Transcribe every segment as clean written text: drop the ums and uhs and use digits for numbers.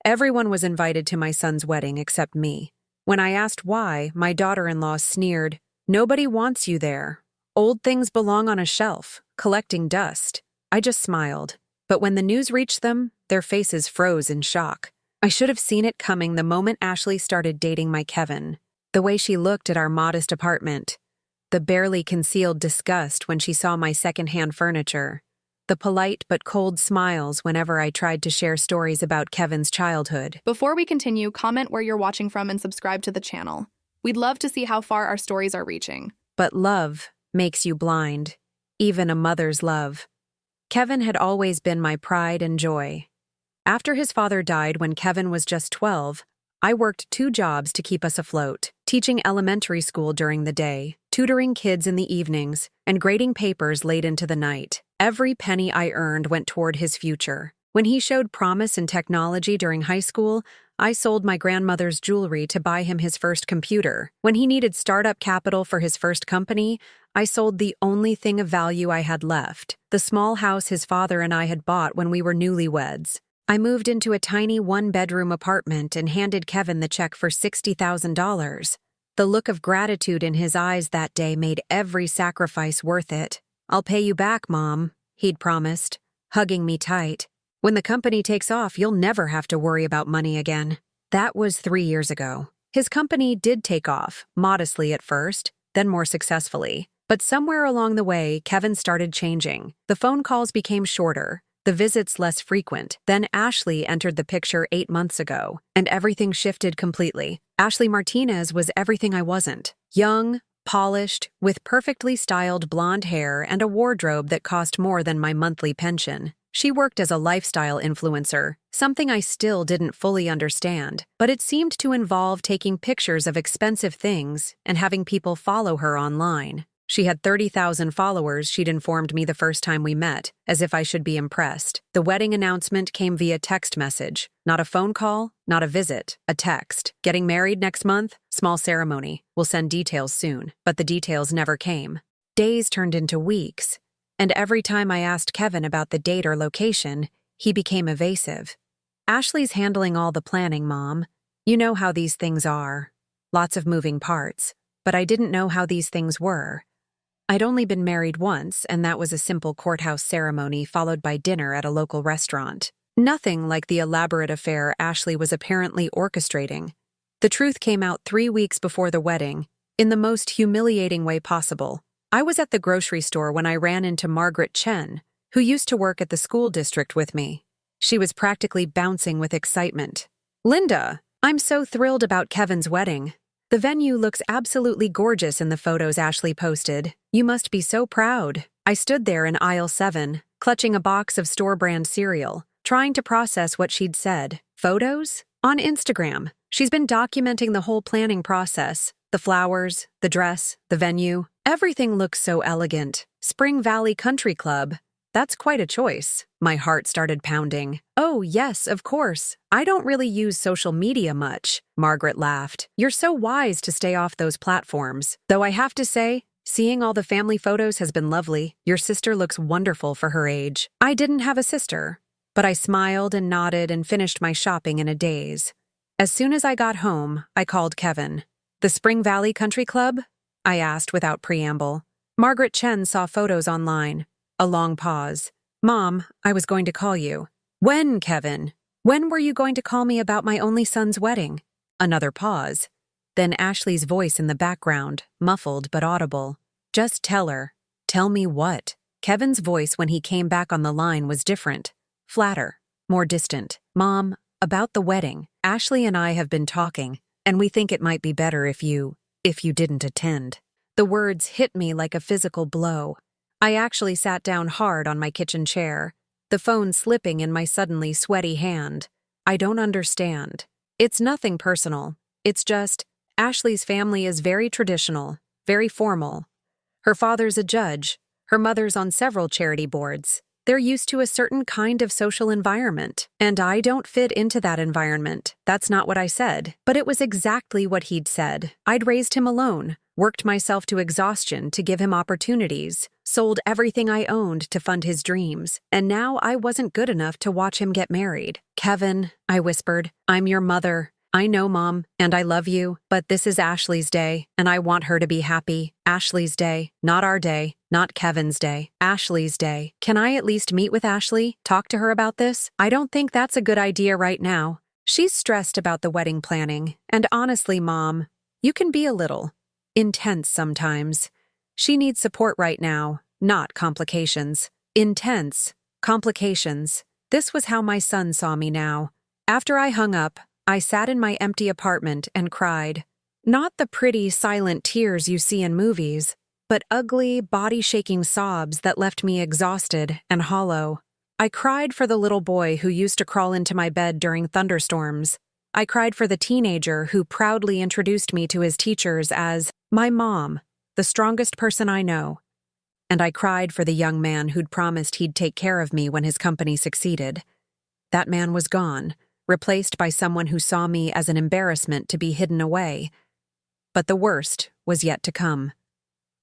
Everyone was invited to my son's wedding except me. When I asked why, my daughter-in-law sneered, "Nobody wants you there. Old things belong on a shelf, collecting dust." I just smiled. But when the news reached them, their faces froze in shock. I should have seen it coming the moment Ashley started dating my Kevin. The way she looked at our modest apartment. The barely concealed disgust when she saw my secondhand furniture. The polite but cold smiles whenever I tried to share stories about Kevin's childhood. Before we continue, comment where you're watching from and subscribe to the channel. We'd love to see how far our stories are reaching. But love makes you blind, even a mother's love. Kevin had always been my pride and joy. After his father died when Kevin was just 12, I worked 2 jobs to keep us afloat, teaching elementary school during the day, tutoring kids in the evenings, and grading papers late into the night. Every penny I earned went toward his future. When he showed promise in technology during high school, I sold my grandmother's jewelry to buy him his first computer. When he needed startup capital for his first company, I sold the only thing of value I had left, the small house his father and I had bought when we were newlyweds. I moved into a tiny 1-bedroom apartment and handed Kevin the check for $60,000. The look of gratitude in his eyes that day made every sacrifice worth it. "I'll pay you back, Mom," he'd promised, hugging me tight. "When the company takes off, you'll never have to worry about money again." That was 3 years ago. His company did take off, modestly at first, then more successfully. But somewhere along the way, Kevin started changing. The phone calls became shorter, the visits less frequent. Then Ashley entered the picture 8 months ago, and everything shifted completely. Ashley Martinez was everything I wasn't. Young, polished, with perfectly styled blonde hair and a wardrobe that cost more than my monthly pension. She worked as a lifestyle influencer, something I still didn't fully understand, but it seemed to involve taking pictures of expensive things and having people follow her online. She had 30,000 followers, she'd informed me the first time we met, as if I should be impressed. The wedding announcement came via text message. Not a phone call, not a visit, a text. "Getting married next month? Small ceremony. We'll send details soon." But the details never came. Days turned into weeks, and every time I asked Kevin about the date or location, he became evasive. "Ashley's handling all the planning, Mom. You know how these things are. Lots of moving parts. But I didn't know how these things were. I'd only been married once, and that was a simple courthouse ceremony followed by dinner at a local restaurant. Nothing like the elaborate affair Ashley was apparently orchestrating. The truth came out 3 weeks before the wedding, in the most humiliating way possible. I was at the grocery store when I ran into Margaret Chen, who used to work at the school district with me. She was practically bouncing with excitement. "Linda, I'm so thrilled about Kevin's wedding. The venue looks absolutely gorgeous in the photos Ashley posted. You must be so proud." I stood there in aisle 7, clutching a box of store-brand cereal, trying to process what she'd said. Photos? On Instagram. She's been documenting the whole planning process. The flowers, the dress, the venue. Everything looks so elegant. Spring Valley Country Club. That's quite a choice. My heart started pounding. "Oh, yes, of course. I don't really use social media much." Margaret laughed. "You're so wise to stay off those platforms. Though I have to say, seeing all the family photos has been lovely. Your sister looks wonderful for her age." I didn't have a sister, but I smiled and nodded and finished my shopping in a daze. As soon as I got home, I called Kevin. "The Spring Valley Country Club?" I asked without preamble. Margaret Chen saw photos online. A long pause. "Mom, I was going to call you." "When, Kevin? When were you going to call me about my only son's wedding?" Another pause. Then Ashley's voice in the background, muffled but audible. "Just tell her." "Tell me what?" Kevin's voice when he came back on the line was different. Flatter. More distant. "Mom, about the wedding. Ashley and I have been talking, and we think it might be better if you didn't attend." The words hit me like a physical blow. I actually sat down hard on my kitchen chair, the phone slipping in my suddenly sweaty hand. "I don't understand. It's nothing personal. It's just, Ashley's family is very traditional, very formal. Her father's a judge, her mother's on several charity boards. They're used to a certain kind of social environment, and I don't fit into that environment." That's not what I said, but it was exactly what he'd said. I'd raised him alone, worked myself to exhaustion to give him opportunities, sold everything I owned to fund his dreams, and now I wasn't good enough to watch him get married. Kevin, I whispered, I'm your mother. I know, Mom, and I love you, but this is Ashley's day, and I want her to be happy. Ashley's day, not our day, not Kevin's day. Ashley's day. Can I at least meet with Ashley? Talk to her about this? I don't think that's a good idea right now. She's stressed about the wedding planning, and honestly, Mom, you can be a little intense sometimes. She needs support right now, not complications. Intense. Complications. This was how my son saw me now. After I hung up, I sat in my empty apartment and cried. Not the pretty, silent tears you see in movies, but ugly, body-shaking sobs that left me exhausted and hollow. I cried for the little boy who used to crawl into my bed during thunderstorms. I cried for the teenager who proudly introduced me to his teachers as my mom, the strongest person I know. And I cried for the young man who'd promised he'd take care of me when his company succeeded. That man was gone, replaced by someone who saw me as an embarrassment to be hidden away. But the worst was yet to come.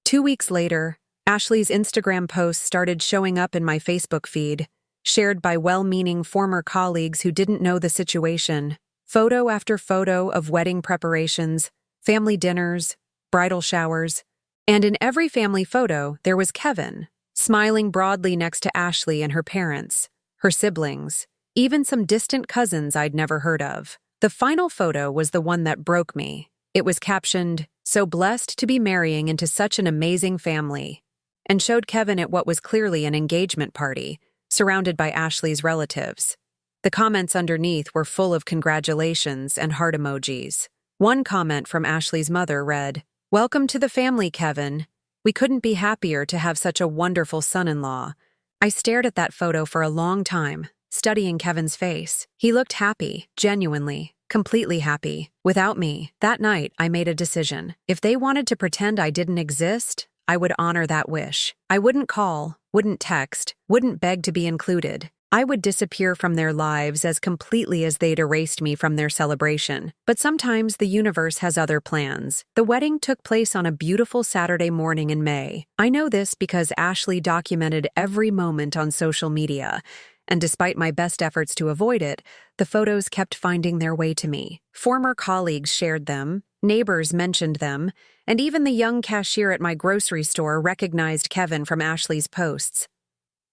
2 weeks later, Ashley's Instagram posts started showing up in my Facebook feed, shared by well-meaning former colleagues who didn't know the situation. Photo after photo of wedding preparations, family dinners, bridal showers, and in every family photo there was Kevin, smiling broadly next to Ashley and her parents, her siblings, even some distant cousins I'd never heard of. The final photo was the one that broke me. It was captioned, "So blessed to be marrying into such an amazing family," and showed Kevin at what was clearly an engagement party, surrounded by Ashley's relatives. The comments underneath were full of congratulations and heart emojis. One comment from Ashley's mother read, "Welcome to the family, Kevin. We couldn't be happier to have such a wonderful son-in-law." I stared at that photo for a long time, studying Kevin's face. He looked happy, genuinely, completely happy. Without me, that night I made a decision. If they wanted to pretend I didn't exist, I would honor that wish. I wouldn't call, wouldn't text, wouldn't beg to be included. I would disappear from their lives as completely as they'd erased me from their celebration. But sometimes the universe has other plans. The wedding took place on a beautiful Saturday morning in May. I know this because Ashley documented every moment on social media, and despite my best efforts to avoid it, the photos kept finding their way to me. Former colleagues shared them, neighbors mentioned them, and even the young cashier at my grocery store recognized Kevin from Ashley's posts.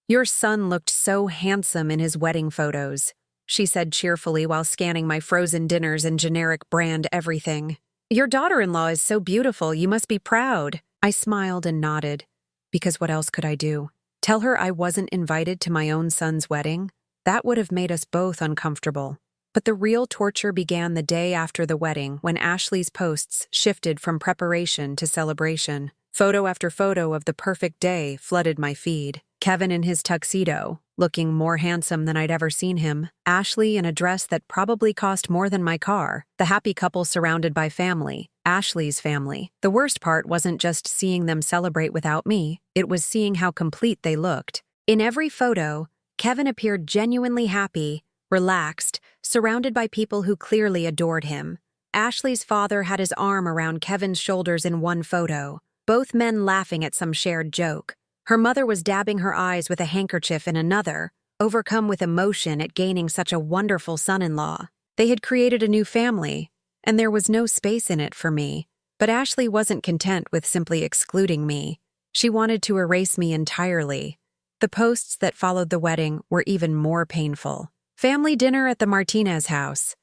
"Your son looked so handsome in his wedding photos," she said cheerfully while scanning my frozen dinners and generic brand everything. "Your daughter-in-law is so beautiful, you must be proud." I smiled and nodded, because what else could I do? Tell her I wasn't invited to my own son's wedding? That would have made us both uncomfortable. But the real torture began the day after the wedding when Ashley's posts shifted from preparation to celebration. Photo after photo of the perfect day flooded my feed. Kevin in his tuxedo, looking more handsome than I'd ever seen him. Ashley in a dress that probably cost more than my car. The happy couple surrounded by family. Ashley's family. The worst part wasn't just seeing them celebrate without me, it was seeing how complete they looked. In every photo, Kevin appeared genuinely happy, relaxed, surrounded by people who clearly adored him. Ashley's father had his arm around Kevin's shoulders in one photo, both men laughing at some shared joke. Her mother was dabbing her eyes with a handkerchief in another, overcome with emotion at gaining such a wonderful son-in-law. They had created a new family, and there was no space in it for me. But Ashley wasn't content with simply excluding me. She wanted to erase me entirely. The posts that followed the wedding were even more painful. Family dinner at the Martinez house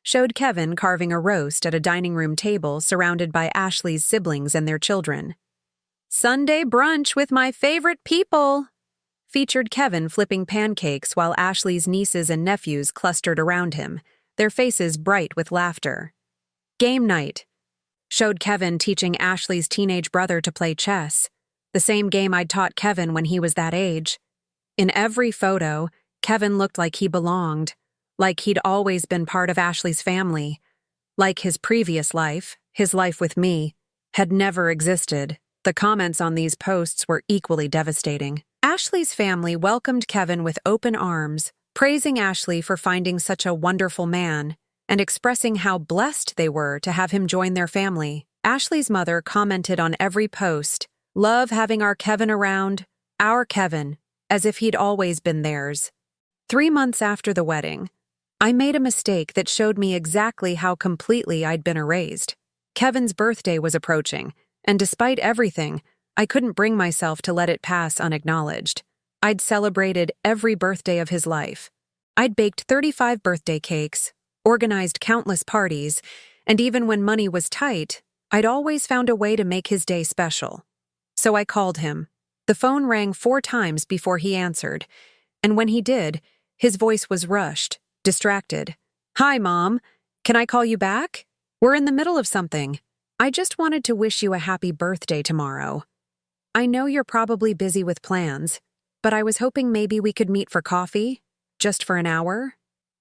showed Kevin carving a roast at a dining room table surrounded by Ashley's siblings and their children. Sunday brunch with my favorite people featured Kevin flipping pancakes while Ashley's nieces and nephews clustered around him, their faces bright with laughter. Game night showed Kevin teaching Ashley's teenage brother to play chess, the same game I'd taught Kevin when he was that age. In every photo, Kevin looked like he belonged, like he'd always been part of Ashley's family, like his previous life, his life with me, had never existed. The comments on these posts were equally devastating. Ashley's family welcomed Kevin with open arms, praising Ashley for finding such a wonderful man and expressing how blessed they were to have him join their family. Ashley's mother commented on every post, Love having our Kevin around, our Kevin, as if he'd always been theirs. 3 months after the wedding, I made a mistake that showed me exactly how completely I'd been erased. Kevin's birthday was approaching, and despite everything, I couldn't bring myself to let it pass unacknowledged. I'd celebrated every birthday of his life. I'd baked 35 birthday cakes, organized countless parties, and even when money was tight, I'd always found a way to make his day special. So I called him. The phone rang 4 times before he answered, and when he did, his voice was rushed, distracted. "Hi, Mom. Can I call you back? We're in the middle of something. I just wanted to wish you a happy birthday tomorrow. I know you're probably busy with plans, but I was hoping maybe we could meet for coffee, just for an hour."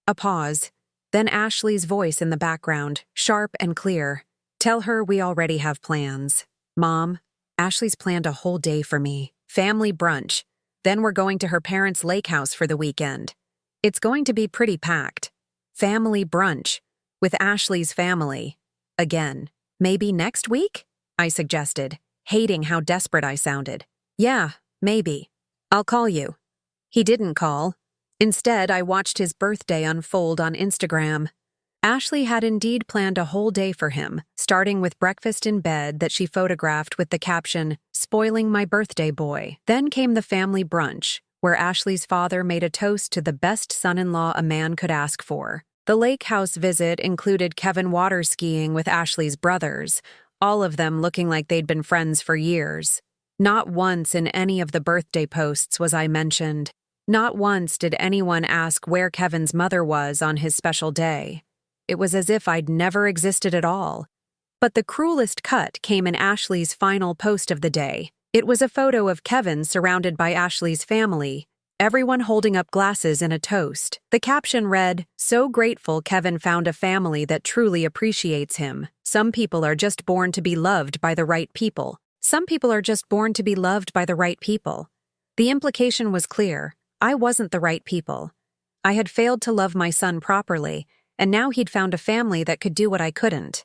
A pause, then Ashley's voice in the background, sharp and clear. "Tell her we already have plans. Mom, Ashley's planned a whole day for me. Family brunch. Then we're going to her parents' lake house for the weekend. It's going to be pretty packed. Family brunch. With Ashley's family. Again. Maybe next week?" I suggested, hating how desperate I sounded. "Yeah, maybe. I'll call you." He didn't call. Instead, I watched his birthday unfold on Instagram. Ashley had indeed planned a whole day for him, starting with breakfast in bed that she photographed with the caption, "Spoiling my birthday boy." Then came the family brunch, where Ashley's father made a toast to the best son-in-law a man could ask for. The lake house visit included Kevin water skiing with Ashley's brothers, all of them looking like they'd been friends for years. Not once in any of the birthday posts was I mentioned. Not once did anyone ask where Kevin's mother was on his special day. It was as if I'd never existed at all. But the cruelest cut came in Ashley's final post of the day. It was a photo of Kevin surrounded by Ashley's family, everyone holding up glasses in a toast. The caption read, "So grateful Kevin found a family that truly appreciates him. Some people are just born to be loved by the right people. Some people are just born to be loved by the right people." The implication was clear. I wasn't the right people. I had failed to love my son properly, and now he'd found a family that could do what I couldn't.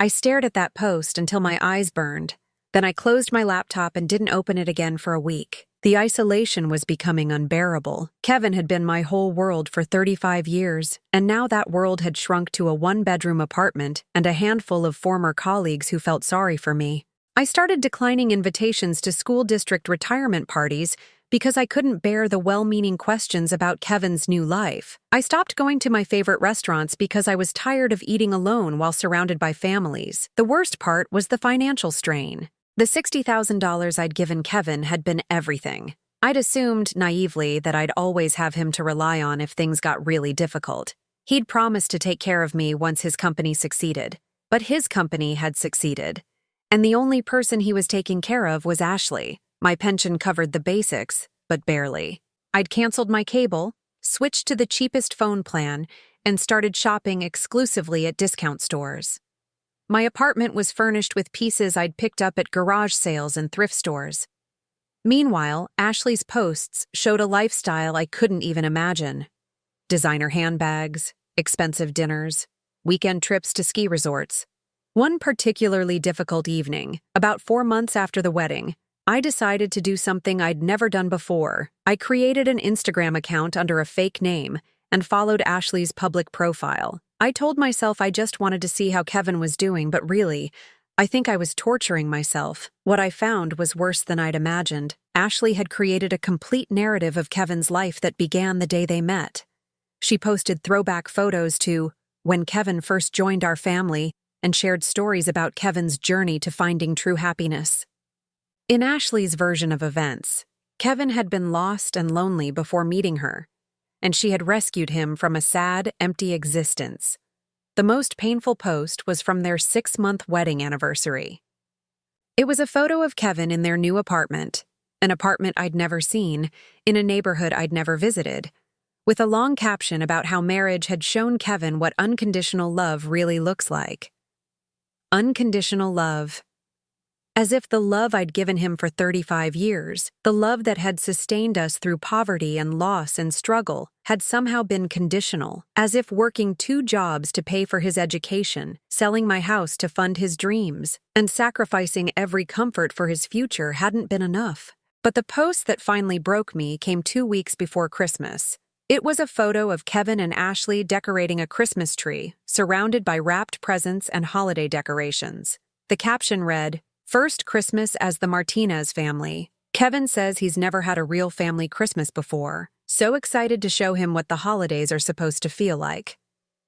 I stared at that post until my eyes burned. Then I closed my laptop and didn't open it again for a week. The isolation was becoming unbearable. Kevin had been my whole world for 35 years, and now that world had shrunk to a 1-bedroom apartment and a handful of former colleagues who felt sorry for me. I started declining invitations to school district retirement parties because I couldn't bear the well-meaning questions about Kevin's new life. I stopped going to my favorite restaurants because I was tired of eating alone while surrounded by families. The worst part was the financial strain. The $60,000 I'd given Kevin had been everything. I'd assumed, naively, that I'd always have him to rely on if things got really difficult. He'd promised to take care of me once his company succeeded. But his company had succeeded. And the only person he was taking care of was Ashley. My pension covered the basics, but barely. I'd canceled my cable, switched to the cheapest phone plan, and started shopping exclusively at discount stores. My apartment was furnished with pieces I'd picked up at garage sales and thrift stores. Meanwhile, Ashley's posts showed a lifestyle I couldn't even imagine. Designer handbags, expensive dinners, weekend trips to ski resorts. One particularly difficult evening, about 4 months after the wedding, I decided to do something I'd never done before. I created an Instagram account under a fake name and followed Ashley's public profile. I told myself I just wanted to see how Kevin was doing, but really, I think I was torturing myself. What I found was worse than I'd imagined. Ashley had created a complete narrative of Kevin's life that began the day they met. She posted throwback photos to when Kevin first joined our family and shared stories about Kevin's journey to finding true happiness. In Ashley's version of events, Kevin had been lost and lonely before meeting her, and she had rescued him from a sad, empty existence. The most painful post was from their 6-month wedding anniversary. It was a photo of Kevin in their new apartment, an apartment I'd never seen, in a neighborhood I'd never visited, with a long caption about how marriage had shown Kevin what unconditional love really looks like. Unconditional love. As if the love I'd given him for 35 years, the love that had sustained us through poverty and loss and struggle, had somehow been conditional. As if working 2 jobs to pay for his education, selling my house to fund his dreams, and sacrificing every comfort for his future hadn't been enough. But the post that finally broke me came 2 weeks before Christmas. It was a photo of Kevin and Ashley decorating a Christmas tree, surrounded by wrapped presents and holiday decorations. The caption read, "First Christmas as the Martinez family. Kevin says he's never had a real family Christmas before. So excited to show him what the holidays are supposed to feel like.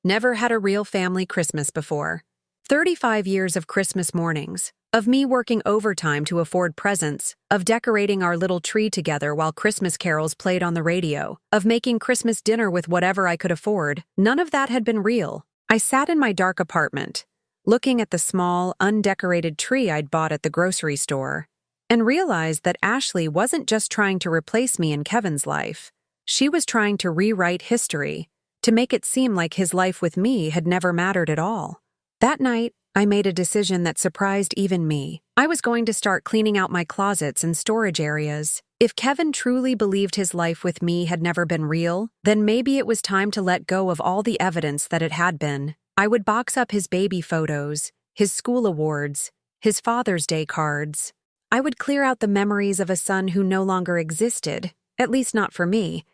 Never had a real family Christmas before. 35 years of Christmas mornings, of me working overtime to afford presents, of decorating our little tree together while Christmas carols played on the radio, of making Christmas dinner with whatever I could afford. None of that had been real. I sat in my dark apartment, looking at the small, undecorated tree I'd bought at the grocery store, and realized that Ashley wasn't just trying to replace me in Kevin's life. She was trying to rewrite history, to make it seem like his life with me had never mattered at all. That night, I made a decision that surprised even me. I was going to start cleaning out my closets and storage areas. If Kevin truly believed his life with me had never been real, then maybe it was time to let go of all the evidence that it had been. I would box up his baby photos, his school awards, his Father's Day cards. I would clear out the memories of a son who no longer existed, at least not for me.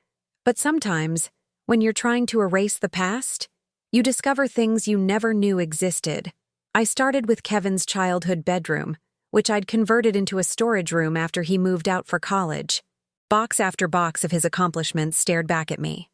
But sometimes, when you're trying to erase the past, you discover things you never knew existed. I started with Kevin's childhood bedroom, which I'd converted into a storage room after he moved out for college. Box after box of his accomplishments stared back at me.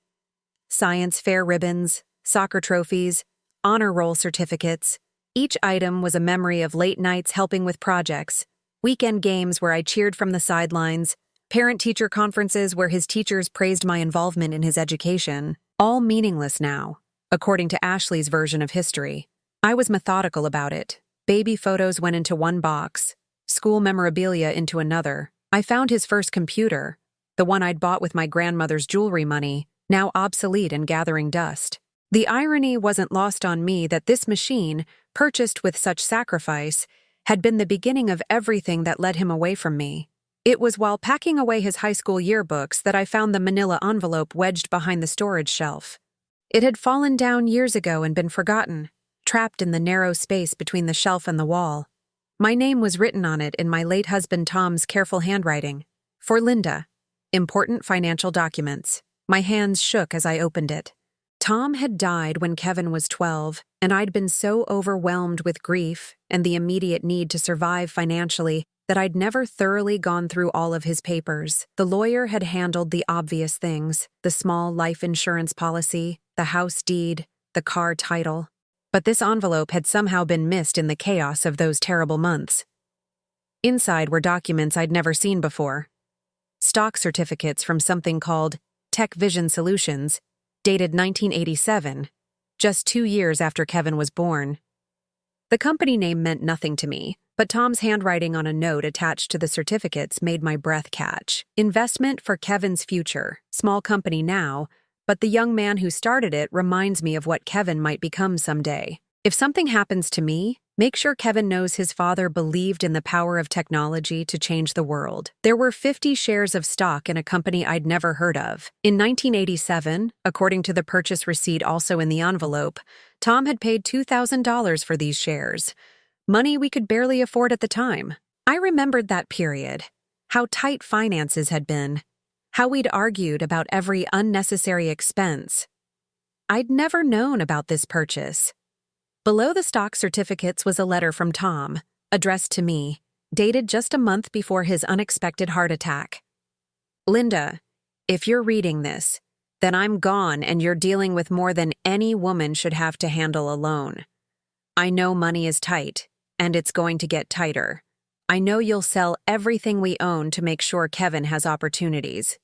Science fair ribbons, soccer trophies, honor roll certificates. Each item was a memory of late nights helping with projects, weekend games where I cheered from the sidelines, parent-teacher conferences where his teachers praised my involvement in his education. All meaningless now, according to Ashley's version of history. I was methodical about it. Baby photos went into one box, school memorabilia into another. I found his first computer, the one I'd bought with my grandmother's jewelry money, now obsolete and gathering dust. The irony wasn't lost on me that this machine, purchased with such sacrifice, had been the beginning of everything that led him away from me. It was while packing away his high school yearbooks that I found the manila envelope wedged behind the storage shelf. It had fallen down years ago and been forgotten, trapped in the narrow space between the shelf and the wall. My name was written on it in my late husband Tom's careful handwriting. For Linda. Important financial documents. My hands shook as I opened it. Tom had died when Kevin was 12, and I'd been so overwhelmed with grief and the immediate need to survive financially that I'd never thoroughly gone through all of his papers. The lawyer had handled the obvious things, the small life insurance policy, the house deed, the car title. But this envelope had somehow been missed in the chaos of those terrible months. Inside were documents I'd never seen before. Stock certificates from something called Tech Vision Solutions, dated 1987, just 2 years after Kevin was born. The company name meant nothing to me, but Tom's handwriting on a note attached to the certificates made my breath catch. Investment for Kevin's future. Small company now, but the young man who started it reminds me of what Kevin might become someday. If something happens to me, make sure Kevin knows his father believed in the power of technology to change the world. There were 50 shares of stock in a company I'd never heard of. In 1987, according to the purchase receipt also in the envelope, Tom had paid $2,000 for these shares. Money we could barely afford at the time. I remembered that period, how tight finances had been, how we'd argued about every unnecessary expense. I'd never known about this purchase. Below the stock certificates was a letter from Tom, addressed to me, dated just a month before his unexpected heart attack. Linda, if you're reading this, then I'm gone and you're dealing with more than any woman should have to handle alone. I know money is tight, and it's going to get tighter. I know you'll sell everything we own to make sure Kevin has opportunities.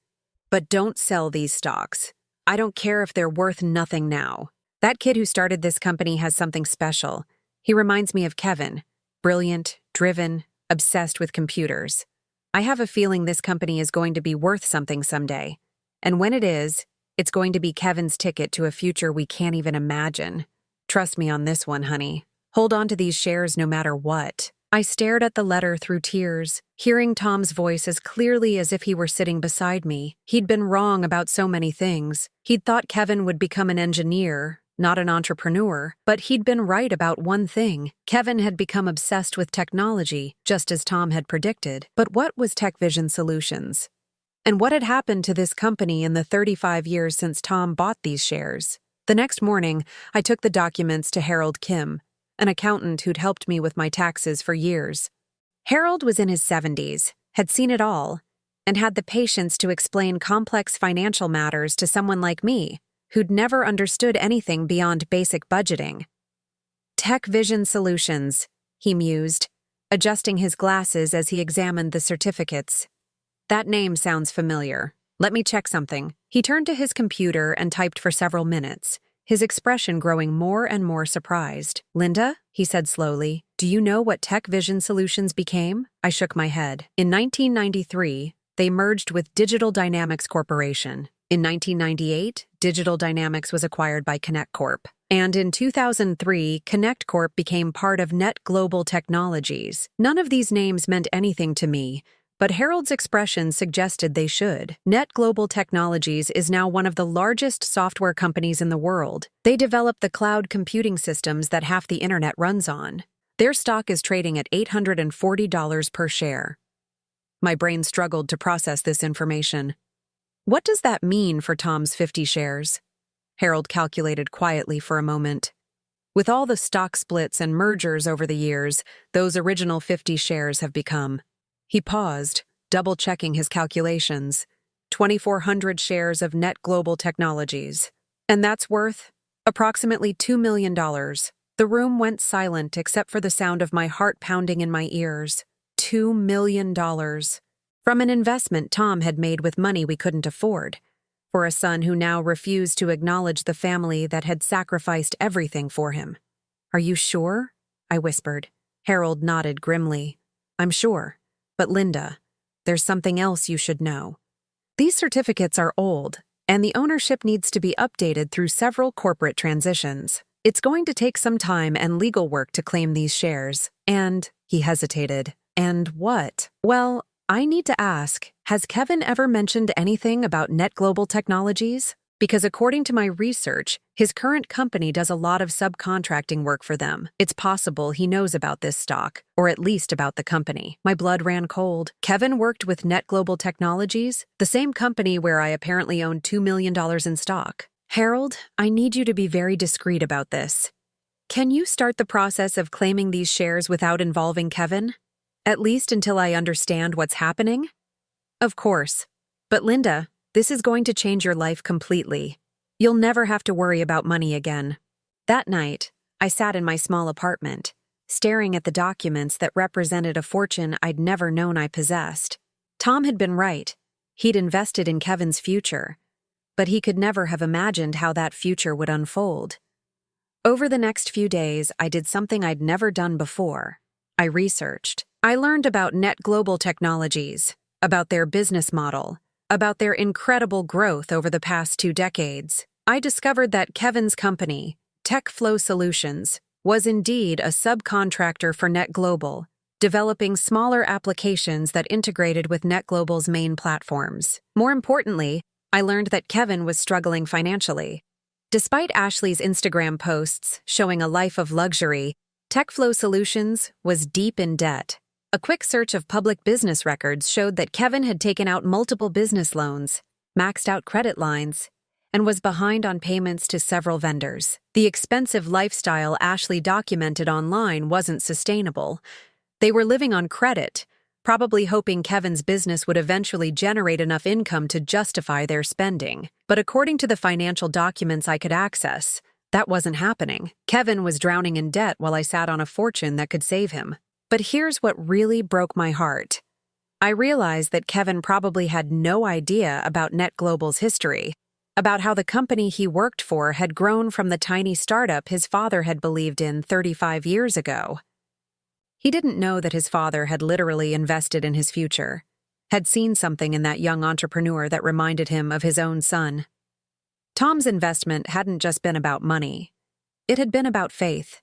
But don't sell these stocks. I don't care if they're worth nothing now. That kid who started this company has something special. He reminds me of Kevin. Brilliant, driven, obsessed with computers. I have a feeling this company is going to be worth something someday. And when it is, it's going to be Kevin's ticket to a future we can't even imagine. Trust me on this one, honey. Hold on to these shares no matter what. I stared at the letter through tears, hearing Tom's voice as clearly as if he were sitting beside me. He'd been wrong about so many things. He'd thought Kevin would become an engineer, not an entrepreneur, but he'd been right about one thing. Kevin had become obsessed with technology, just as Tom had predicted. But what was Tech Vision Solutions? And what had happened to this company in the 35 years since Tom bought these shares? The next morning, I took the documents to Harold Kim, an accountant who'd helped me with my taxes for years. Harold was in his 70s, had seen it all, and had the patience to explain complex financial matters to someone like me, who'd never understood anything beyond basic budgeting. Tech Vision Solutions, he mused, adjusting his glasses as he examined the certificates. That name sounds familiar. Let me check something. He turned to his computer and typed for several minutes, his expression growing more and more surprised. Linda, he said slowly, do you know what Tech Vision Solutions became? I shook my head. In 1993, they merged with Digital Dynamics Corporation. In 1998, Digital Dynamics was acquired by Connect Corp. And in 2003, Connect Corp became part of Net Global Technologies. None of these names meant anything to me, but Harold's expression suggested they should. Net Global Technologies is now one of the largest software companies in the world. They develop the cloud computing systems that half the internet runs on. Their stock is trading at $840 per share. My brain struggled to process this information. What does that mean for Tom's 50 shares? Harold calculated quietly for a moment. With all the stock splits and mergers over the years, those original 50 shares have become. He paused, double-checking his calculations. 2,400 shares of Net Global Technologies. And that's worth approximately $2 million. The room went silent except for the sound of my heart pounding in my ears. $2 million. From an investment Tom had made with money we couldn't afford. For a son who now refused to acknowledge the family that had sacrificed everything for him. Are you sure? I whispered. Harold nodded grimly. I'm sure. But Linda, there's something else you should know. These certificates are old, and the ownership needs to be updated through several corporate transitions. It's going to take some time and legal work to claim these shares. And, he hesitated. And what? Well, I need to ask, has Kevin ever mentioned anything about Net Global Technologies? Because according to my research, his current company does a lot of subcontracting work for them. It's possible he knows about this stock, or at least about the company. My blood ran cold. Kevin worked with Net Global Technologies, the same company where I apparently owned $2 million in stock. Harold, I need you to be very discreet about this. Can you start the process of claiming these shares without involving Kevin? At least until I understand what's happening? Of course. But Linda, this is going to change your life completely. You'll never have to worry about money again. That night, I sat in my small apartment, staring at the documents that represented a fortune I'd never known I possessed. Tom had been right. He'd invested in Kevin's future, but he could never have imagined how that future would unfold. Over the next few days, I did something I'd never done before. I researched. I learned about Net Global Technologies, about their business model, about their incredible growth over the past 2 decades. I discovered that Kevin's company, Tech Flow Solutions, was indeed a subcontractor for Net Global, developing smaller applications that integrated with Net Global's main platforms. More importantly, I learned that Kevin was struggling financially. Despite Ashley's Instagram posts showing a life of luxury, Tech Flow Solutions was deep in debt. A quick search of public business records showed that Kevin had taken out multiple business loans, maxed out credit lines, and was behind on payments to several vendors. The expensive lifestyle Ashley documented online wasn't sustainable. They were living on credit, probably hoping Kevin's business would eventually generate enough income to justify their spending. But according to the financial documents I could access, that wasn't happening. Kevin was drowning in debt while I sat on a fortune that could save him. But here's what really broke my heart. I realized that Kevin probably had no idea about Net Global's history, about how the company he worked for had grown from the tiny startup his father had believed in 35 years ago. He didn't know that his father had literally invested in his future, had seen something in that young entrepreneur that reminded him of his own son. Tom's investment hadn't just been about money. It had been about faith.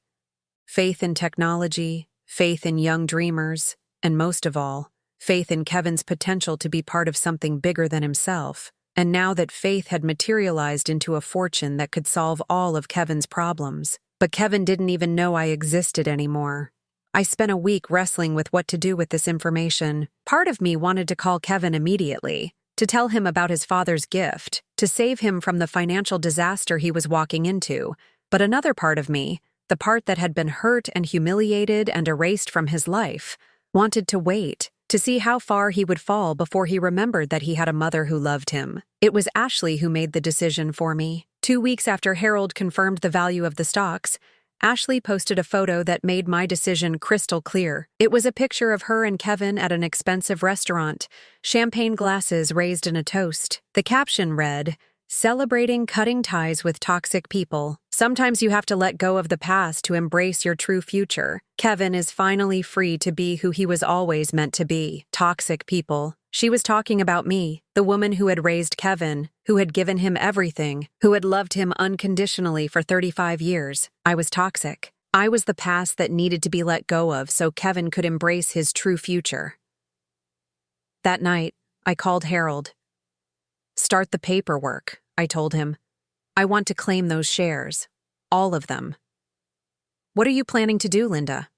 Faith in technology, faith in young dreamers, and most of all, faith in Kevin's potential to be part of something bigger than himself. And now that faith had materialized into a fortune that could solve all of Kevin's problems. But Kevin didn't even know I existed anymore. I spent a week wrestling with what to do with this information. Part of me wanted to call Kevin immediately, to tell him about his father's gift, to save him from the financial disaster he was walking into. But another part of me, the part that had been hurt and humiliated and erased from his life, wanted to wait, to see how far he would fall before he remembered that he had a mother who loved him. It was Ashley who made the decision for me. 2 weeks after Harold confirmed the value of the stocks, Ashley posted a photo that made my decision crystal clear. It was a picture of her and Kevin at an expensive restaurant, champagne glasses raised in a toast. The caption read, "Celebrating cutting ties with toxic people. Sometimes you have to let go of the past to embrace your true future. Kevin is finally free to be who he was always meant to be. Toxic people." She was talking about me, the woman who had raised Kevin, who had given him everything, who had loved him unconditionally for 35 years. I was toxic. I was the past that needed to be let go of so Kevin could embrace his true future. That night, I called Harold. "Start the paperwork," I told him. "I want to claim those shares. All of them." "What are you planning to do, Linda?"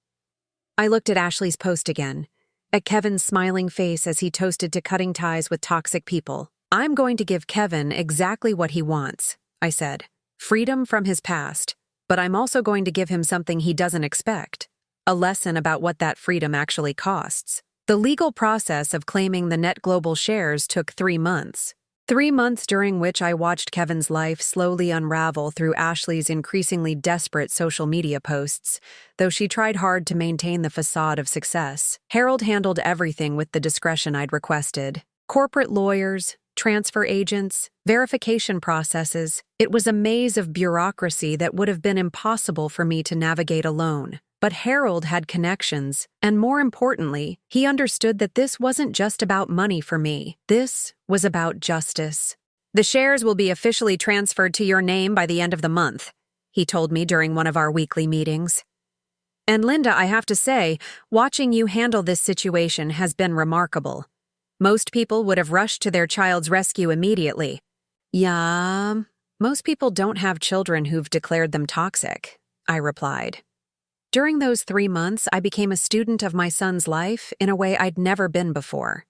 I looked at Ashley's post again, at Kevin's smiling face as he toasted to cutting ties with toxic people. "I'm going to give Kevin exactly what he wants," I said. "Freedom from his past, but I'm also going to give him something he doesn't expect, a lesson about what that freedom actually costs." The legal process of claiming the Net Global shares took 3 months. 3 months during which I watched Kevin's life slowly unravel through Ashley's increasingly desperate social media posts, though she tried hard to maintain the facade of success. Harold handled everything with the discretion I'd requested. Corporate lawyers, transfer agents, verification processes. It was a maze of bureaucracy that would have been impossible for me to navigate alone. But Harold had connections, and more importantly, he understood that this wasn't just about money for me. This was about justice. "The shares will be officially transferred to your name by the end of the month," he told me during one of our weekly meetings. "And Linda, I have to say, watching you handle this situation has been remarkable. Most people would have rushed to their child's rescue immediately." "Yeah, most people don't have children who've declared them toxic," I replied. During those 3 months, I became a student of my son's life in a way I'd never been before.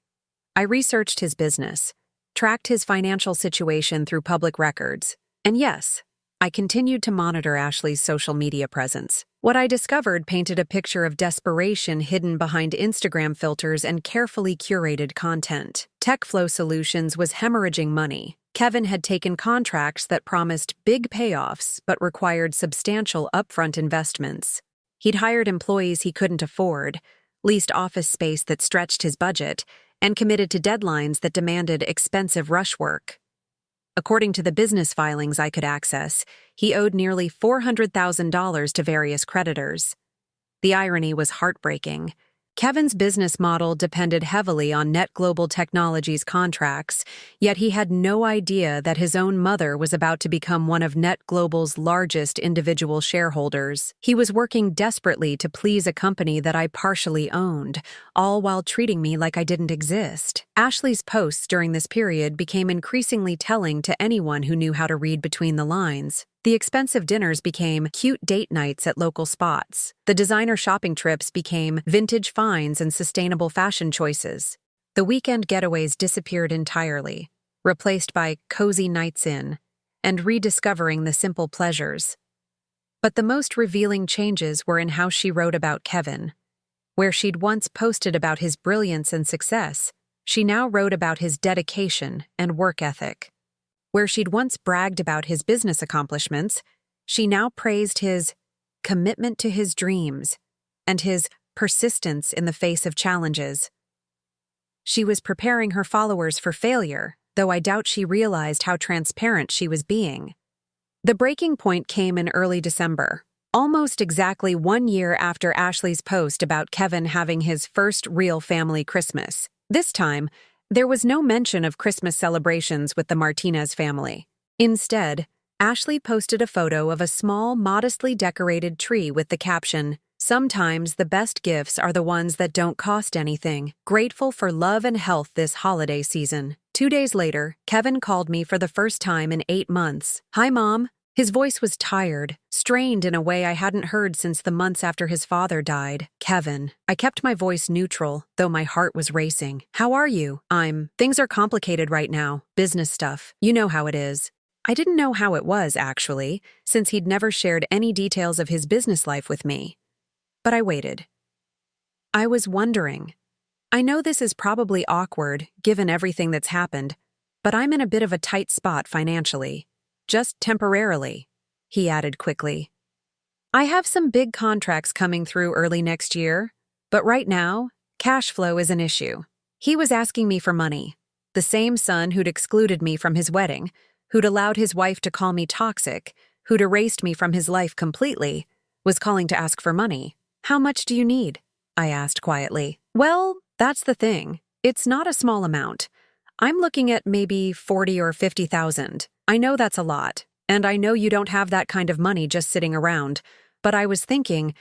I researched his business, tracked his financial situation through public records, and yes, I continued to monitor Ashley's social media presence. What I discovered painted a picture of desperation hidden behind Instagram filters and carefully curated content. TechFlow Solutions was hemorrhaging money. Kevin had taken contracts that promised big payoffs but required substantial upfront investments. He'd hired employees he couldn't afford, leased office space that stretched his budget, and committed to deadlines that demanded expensive rush work. According to the business filings I could access, he owed nearly $400,000 to various creditors. The irony was heartbreaking. Kevin's business model depended heavily on Net Global Technologies contracts, yet he had no idea that his own mother was about to become one of Net Global's largest individual shareholders. He was working desperately to please a company that I partially owned, all while treating me like I didn't exist. Ashley's posts during this period became increasingly telling to anyone who knew how to read between the lines. The expensive dinners became cute date nights at local spots. The designer shopping trips became vintage finds and sustainable fashion choices. The weekend getaways disappeared entirely, replaced by cozy nights in, and rediscovering the simple pleasures. But the most revealing changes were in how she wrote about Kevin. Where she'd once posted about his brilliance and success, she now wrote about his dedication and work ethic. Where she'd once bragged about his business accomplishments, she now praised his commitment to his dreams and his persistence in the face of challenges. She was preparing her followers for failure, though I doubt she realized how transparent she was being. The breaking point came in early December, almost exactly 1 year after Ashley's post about Kevin having his first real family Christmas. This time, there was no mention of Christmas celebrations with the Martinez family. Instead, Ashley posted a photo of a small, modestly decorated tree with the caption, Sometimes the best gifts are the ones that don't cost anything. Grateful for love and health this holiday season. 2 days later, Kevin called me for the first time in 8 months. "Hi, Mom." His voice was tired, strained in a way I hadn't heard since the months after his father died. "Kevin." I kept my voice neutral, though my heart was racing. "How are you?" Things are complicated right now. Business stuff. You know how it is." I didn't know how it was, actually, since he'd never shared any details of his business life with me. But I waited. I was wondering. I know this is probably awkward, given everything that's happened, but I'm in a bit of a tight spot financially. Just temporarily, he added quickly. I have some big contracts coming through early next year, but right now, cash flow is an issue. He was asking me for money. The same son who'd excluded me from his wedding, who'd allowed his wife to call me toxic, who'd erased me from his life completely, was calling to ask for money. "How much do you need?" I asked quietly. "Well, that's the thing. It's not a small amount. I'm looking at maybe 40 or 50,000. I know that's a lot, and I know you don't have that kind of money just sitting around, but I was thinking,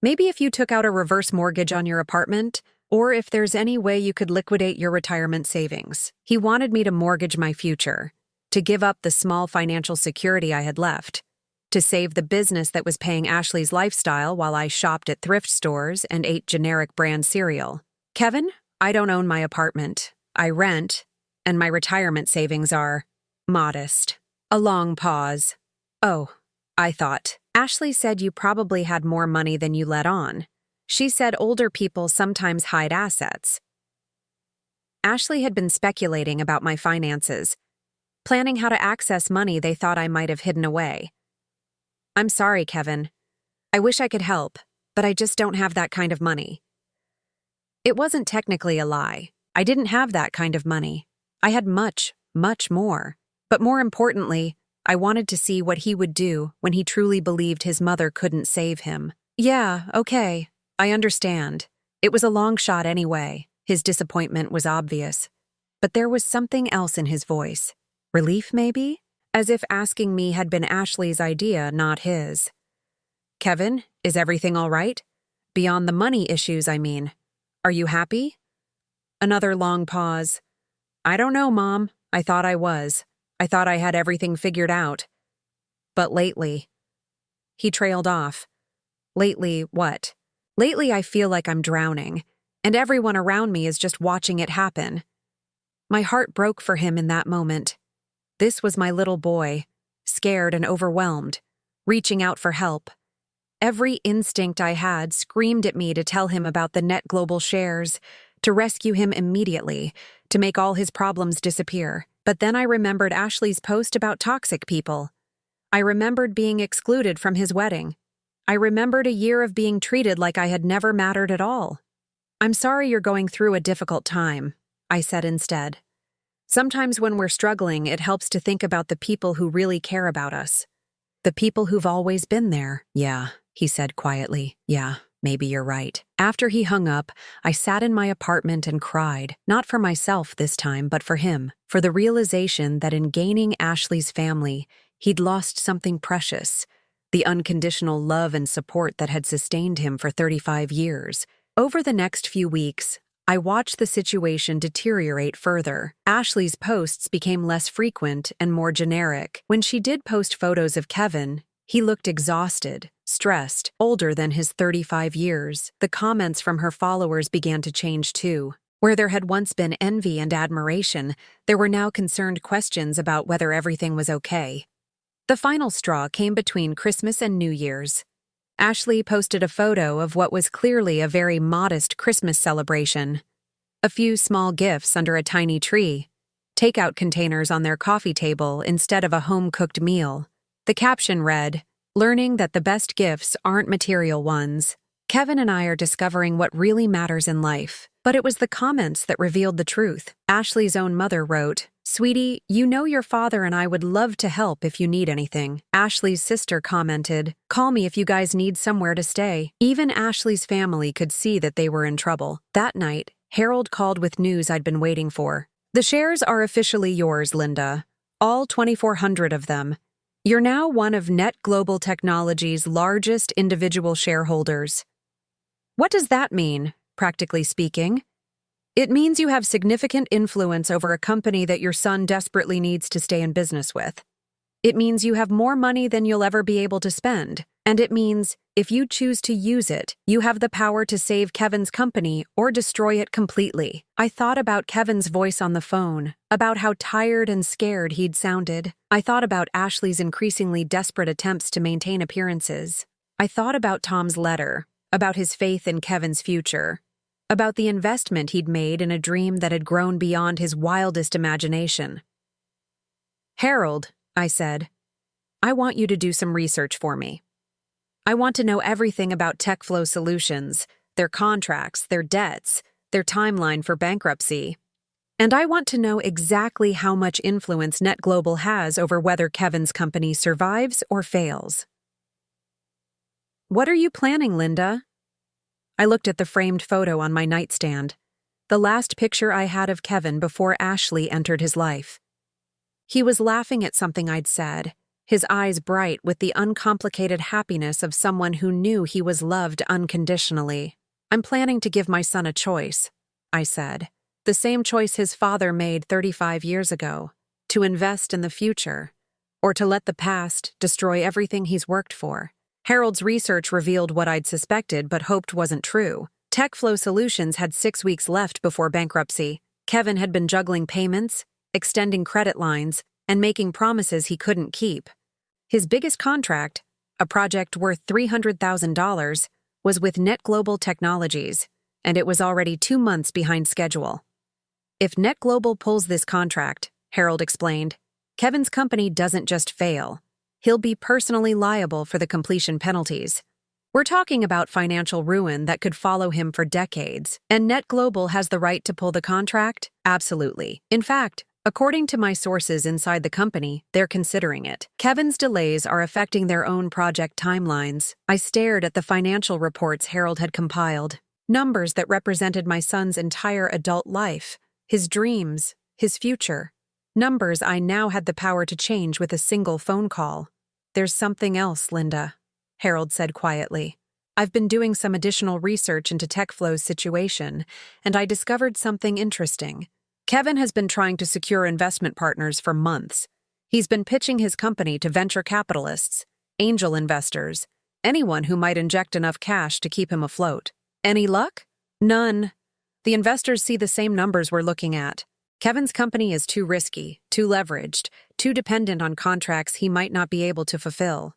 maybe if you took out a reverse mortgage on your apartment, or if there's any way you could liquidate your retirement savings." He wanted me to mortgage my future, to give up the small financial security I had left, to save the business that was paying Ashley's lifestyle while I shopped at thrift stores and ate generic brand cereal. "Kevin, I don't own my apartment. I rent, and my retirement savings are modest." A long pause. "Oh," I thought. "Ashley said you probably had more money than you let on. She said older people sometimes hide assets." Ashley had been speculating about my finances, planning how to access money they thought I might have hidden away. "I'm sorry, Kevin. I wish I could help, but I just don't have that kind of money." It wasn't technically a lie. I didn't have that kind of money. I had much, much more. But more importantly, I wanted to see what he would do when he truly believed his mother couldn't save him. "Yeah, okay, I understand. It was a long shot anyway." His disappointment was obvious. But there was something else in his voice. Relief, maybe? As if asking me had been Ashley's idea, not his. "Kevin, is everything all right? Beyond the money issues, I mean. Are you happy?" Another long pause. "I don't know, Mom. I thought I was. I thought I had everything figured out. But lately..." He trailed off. "Lately, what?" "Lately, I feel like I'm drowning, and everyone around me is just watching it happen." My heart broke for him in that moment. This was my little boy, scared and overwhelmed, reaching out for help. Every instinct I had screamed at me to tell him about the net global shares, to rescue him immediately, to make all his problems disappear. But then I remembered Ashley's post about toxic people. I remembered being excluded from his wedding. I remembered a year of being treated like I had never mattered at all. "I'm sorry you're going through a difficult time," I said instead. "Sometimes when we're struggling, it helps to think about the people who really care about us. The people who've always been there." "Yeah," he said quietly. "Yeah, maybe you're right." After he hung up, I sat in my apartment and cried, not for myself this time, but for him, for the realization that in gaining Ashley's family, he'd lost something precious, the unconditional love and support that had sustained him for 35 years. Over the next few weeks, I watched the situation deteriorate further. Ashley's posts became less frequent and more generic. When she did post photos of Kevin, he looked exhausted, stressed, older than his 35 years. The comments from her followers began to change too. Where there had once been envy and admiration, there were now concerned questions about whether everything was okay. The final straw came between Christmas and New Year's. Ashley posted a photo of what was clearly a very modest Christmas celebration. A few small gifts under a tiny tree, takeout containers on their coffee table instead of a home-cooked meal. The caption read, "Learning that the best gifts aren't material ones. Kevin and I are discovering what really matters in life." But it was the comments that revealed the truth. Ashley's own mother wrote, "Sweetie, you know your father and I would love to help if you need anything." Ashley's sister commented, "Call me if you guys need somewhere to stay." Even Ashley's family could see that they were in trouble. That night, Harold called with news I'd been waiting for. "The shares are officially yours, Linda. All 2,400 of them. You're now one of Net Global Technology's largest individual shareholders. What does that mean, practically speaking? It means you have significant influence over a company that your son desperately needs to stay in business with. It means you have more money than you'll ever be able to spend. And it means, if you choose to use it, you have the power to save Kevin's company or destroy it completely. I thought about Kevin's voice on the phone, about how tired and scared he'd sounded. I thought about Ashley's increasingly desperate attempts to maintain appearances. I thought about Tom's letter, about his faith in Kevin's future, about the investment he'd made in a dream that had grown beyond his wildest imagination. "Harold," I said, "I want you to do some research for me. I want to know everything about TechFlow Solutions, their contracts, their debts, their timeline for bankruptcy. And I want to know exactly how much influence NetGlobal has over whether Kevin's company survives or fails." "What are you planning, Linda?" I looked at the framed photo on my nightstand, the last picture I had of Kevin before Ashley entered his life. He was laughing at something I'd said, his eyes bright with the uncomplicated happiness of someone who knew he was loved unconditionally. "I'm planning to give my son a choice," I said. "The same choice his father made 35 years ago, to invest in the future, or to let the past destroy everything he's worked for." Harold's research revealed what I'd suspected but hoped wasn't true. TechFlow Solutions had 6 weeks left before bankruptcy. Kevin had been juggling payments, extending credit lines, and making promises he couldn't keep. His biggest contract, a project worth $300,000, was with NetGlobal Technologies, and it was already 2 months behind schedule. "If NetGlobal pulls this contract," Harold explained, "Kevin's company doesn't just fail. He'll be personally liable for the completion penalties. We're talking about financial ruin that could follow him for decades. And NetGlobal has the right to pull the contract? Absolutely. In fact, according to my sources inside the company, they're considering it. Kevin's delays are affecting their own project timelines." I stared at the financial reports Harold had compiled, numbers that represented my son's entire adult life, his dreams, his future. Numbers I now had the power to change with a single phone call. "There's something else, Linda," Harold said quietly. "I've been doing some additional research into TechFlow's situation, and I discovered something interesting. Kevin has been trying to secure investment partners for months. He's been pitching his company to venture capitalists, angel investors, anyone who might inject enough cash to keep him afloat. Any luck? None. The investors see the same numbers we're looking at. Kevin's company is too risky, too leveraged, too dependent on contracts he might not be able to fulfill.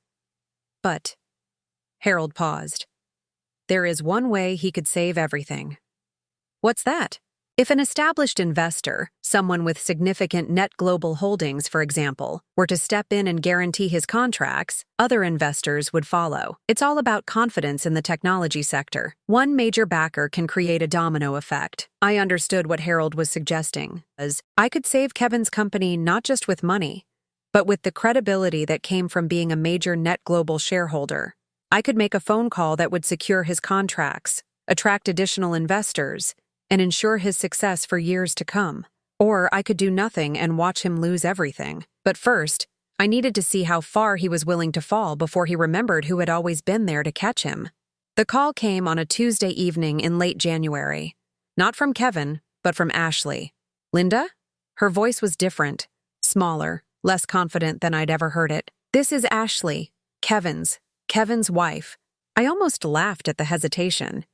But," Harold paused, "there is one way he could save everything." "What's that?" "If an established investor, someone with significant NetGlobal holdings, for example, were to step in and guarantee his contracts, other investors would follow. It's all about confidence in the technology sector. One major backer can create a domino effect." I understood what Harold was suggesting, as I could save Kevin's company not just with money, but with the credibility that came from being a major NetGlobal shareholder. I could make a phone call that would secure his contracts, attract additional investors, and ensure his success for years to come. Or I could do nothing and watch him lose everything. But first, I needed to see how far he was willing to fall before he remembered who had always been there to catch him. The call came on a Tuesday evening in late January. Not from Kevin, but from Ashley. "Linda?" Her voice was different, smaller, less confident than I'd ever heard it. "This is Ashley, Kevin's wife." I almost laughed at the hesitation.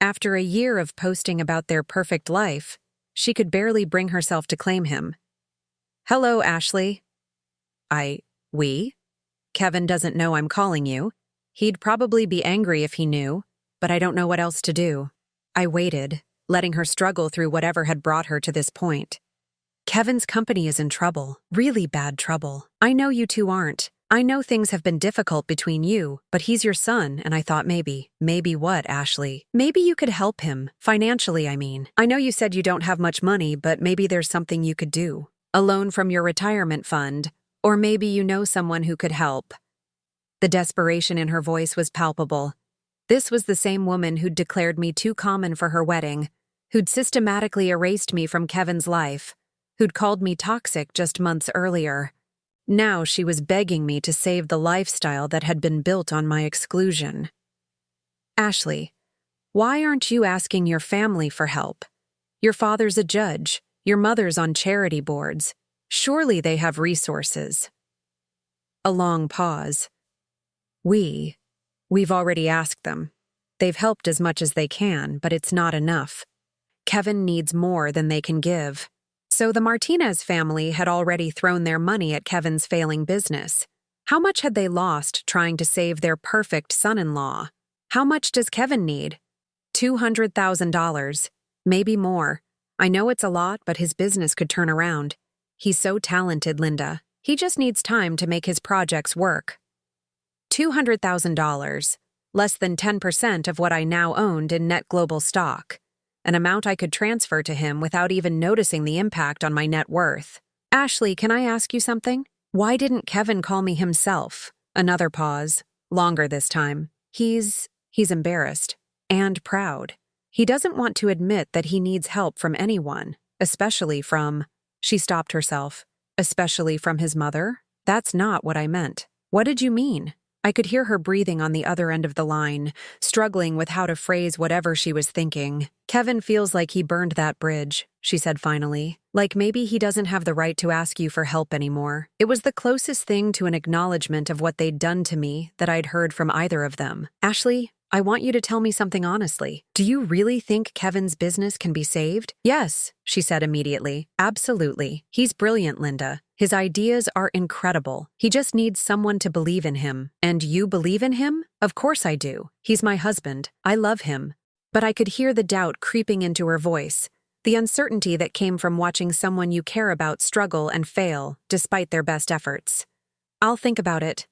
After a year of posting about their perfect life, she could barely bring herself to claim him. "Hello, Ashley." We? Kevin doesn't know I'm calling you. He'd probably be angry if he knew, but I don't know what else to do." I waited, letting her struggle through whatever had brought her to this point. "Kevin's company is in trouble, really bad trouble. I know you two aren't. I know things have been difficult between you, but he's your son, and I thought maybe." "Maybe what, Ashley?" "Maybe you could help him. Financially, I mean. I know you said you don't have much money, but maybe there's something you could do. A loan from your retirement fund, or maybe you know someone who could help." The desperation in her voice was palpable. This was the same woman who'd declared me too common for her wedding, who'd systematically erased me from Kevin's life, who'd called me toxic just months earlier. Now she was begging me to save the lifestyle that had been built on my exclusion. "Ashley, Why aren't you asking your family for help? Your father's a judge. Your mother's on charity boards. Surely they have resources. A long pause. We've already asked them. They've helped as much as they can, but it's not enough. Kevin needs more than they can give. So the Martinez family had already thrown their money at Kevin's failing business. How much had they lost trying to save their perfect son-in-law? How much does Kevin need? $200,000. Maybe more. I know it's a lot, but his business could turn around. He's so talented, Linda. He just needs time to make his projects work. $200,000. Less than 10% of what I now owned in Net Global stock. An amount I could transfer to him without even noticing the impact on my net worth. Ashley, can I ask you something? Why didn't Kevin call me himself? Another pause. Longer this time. He's embarrassed. And proud. He doesn't want to admit that he needs help from anyone, especially from... She stopped herself. Especially from his mother? That's not what I meant. What did you mean? I could hear her breathing on the other end of the line, struggling with how to phrase whatever she was thinking. Kevin feels like he burned that bridge, she said finally. Like maybe he doesn't have the right to ask you for help anymore. It was the closest thing to an acknowledgement of what they'd done to me that I'd heard from either of them. Ashley, I want you to tell me something honestly. Do you really think Kevin's business can be saved? Yes, she said immediately. Absolutely. He's brilliant, Linda. His ideas are incredible. He just needs someone to believe in him. And you believe in him? Of course I do. He's my husband. I love him. But I could hear the doubt creeping into her voice, the uncertainty that came from watching someone you care about struggle and fail despite their best efforts. I'll think about it,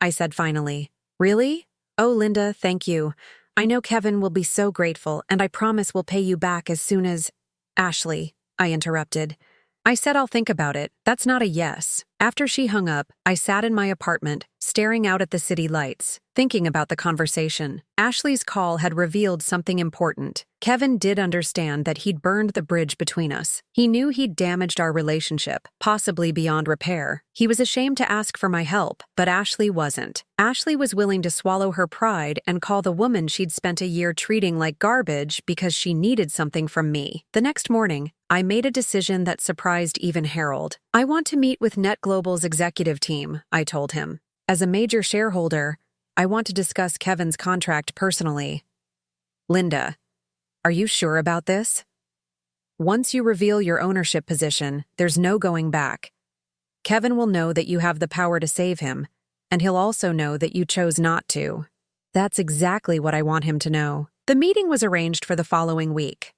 I said finally. Really? Oh, Linda, thank you. I know Kevin will be so grateful, and I promise we'll pay you back as soon as... Ashley, I interrupted. I said I'll think about it. That's not a yes. After she hung up, I sat in my apartment, staring out at the city lights, thinking about the conversation. Ashley's call had revealed something important. Kevin did understand that he'd burned the bridge between us. He knew he'd damaged our relationship, possibly beyond repair. He was ashamed to ask for my help, but Ashley wasn't. Ashley was willing to swallow her pride and call the woman she'd spent a year treating like garbage because she needed something from me. The next morning, I made a decision that surprised even Harold. I want to meet with Net Global's executive team, I told him. As a major shareholder, I want to discuss Kevin's contract personally. Linda, are you sure about this? Once you reveal your ownership position, there's no going back. Kevin will know that you have the power to save him, and he'll also know that you chose not to. That's exactly what I want him to know. The meeting was arranged for the following week.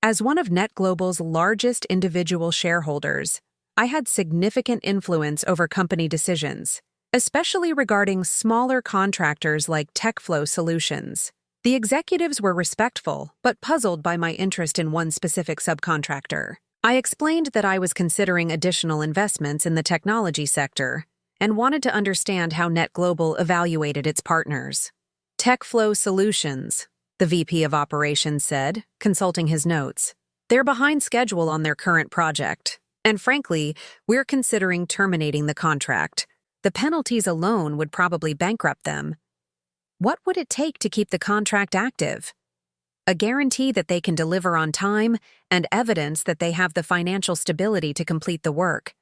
As one of Net Global's largest individual shareholders, I had significant influence over company decisions, especially regarding smaller contractors like TechFlow Solutions. The executives were respectful, but puzzled by my interest in one specific subcontractor. I explained that I was considering additional investments in the technology sector and wanted to understand how Net Global evaluated its partners. TechFlow Solutions, the VP of Operations said, consulting his notes. They're behind schedule on their current project, and frankly, we're considering terminating the contract. The penalties alone would probably bankrupt them. What would it take to keep the contract active? A guarantee that they can deliver on time and evidence that they have the financial stability to complete the work.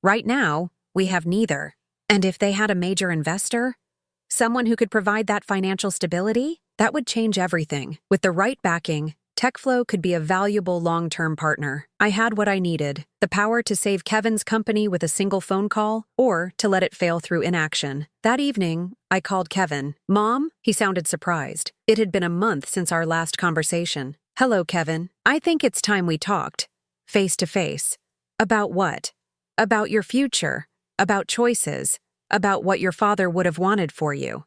Right now, we have neither. And if they had a major investor, someone who could provide that financial stability, that would change everything. With the right backing, TechFlow could be a valuable long-term partner. I had what I needed, the power to save Kevin's company with a single phone call or to let it fail through inaction. That evening, I called Kevin. Mom? He sounded surprised. It had been a month since our last conversation. Hello, Kevin. I think it's time we talked. Face to face. About what? About your future. About choices. About what your father would have wanted for you.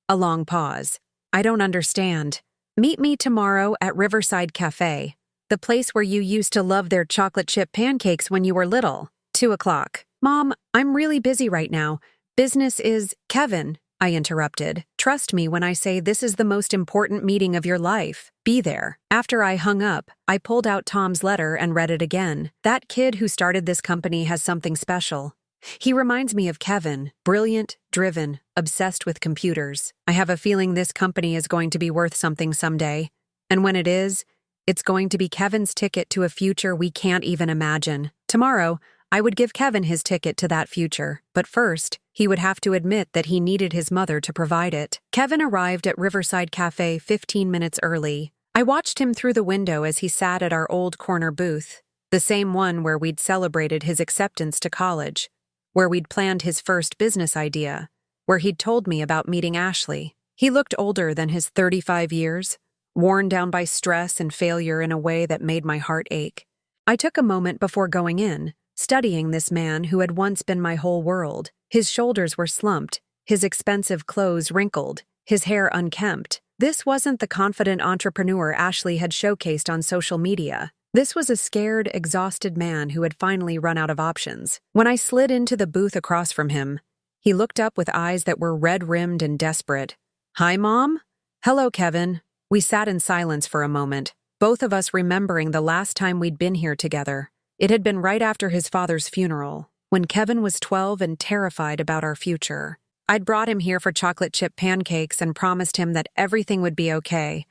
A long pause. I don't understand. Meet me tomorrow at Riverside Cafe, the place where you used to love their chocolate chip pancakes when you were little. 2:00. Mom, I'm really busy right now. Business is... Kevin, I interrupted. Trust me when I say this is the most important meeting of your life. Be there. After I hung up, I pulled out Tom's letter and read it again. That kid who started this company has something special. He reminds me of Kevin, brilliant, driven, obsessed with computers. I have a feeling this company is going to be worth something someday. And when it is, it's going to be Kevin's ticket to a future we can't even imagine. Tomorrow, I would give Kevin his ticket to that future, but first, he would have to admit that he needed his mother to provide it. Kevin arrived at Riverside Cafe 15 minutes early. I watched him through the window as he sat at our old corner booth, the same one where we'd celebrated his acceptance to college, where we'd planned his first business idea, where he'd told me about meeting Ashley. He looked older than his 35 years, worn down by stress and failure in a way that made my heart ache. I took a moment before going in, studying this man who had once been my whole world. His shoulders were slumped, his expensive clothes wrinkled, his hair unkempt. This wasn't the confident entrepreneur Ashley had showcased on social media. This was a scared, exhausted man who had finally run out of options. When I slid into the booth across from him, he looked up with eyes that were red-rimmed and desperate. "Hi, Mom?" "Hello, Kevin." We sat in silence for a moment, both of us remembering the last time we'd been here together. It had been right after his father's funeral, when Kevin was 12 and terrified about our future. I'd brought him here for chocolate chip pancakes and promised him that everything would be okay,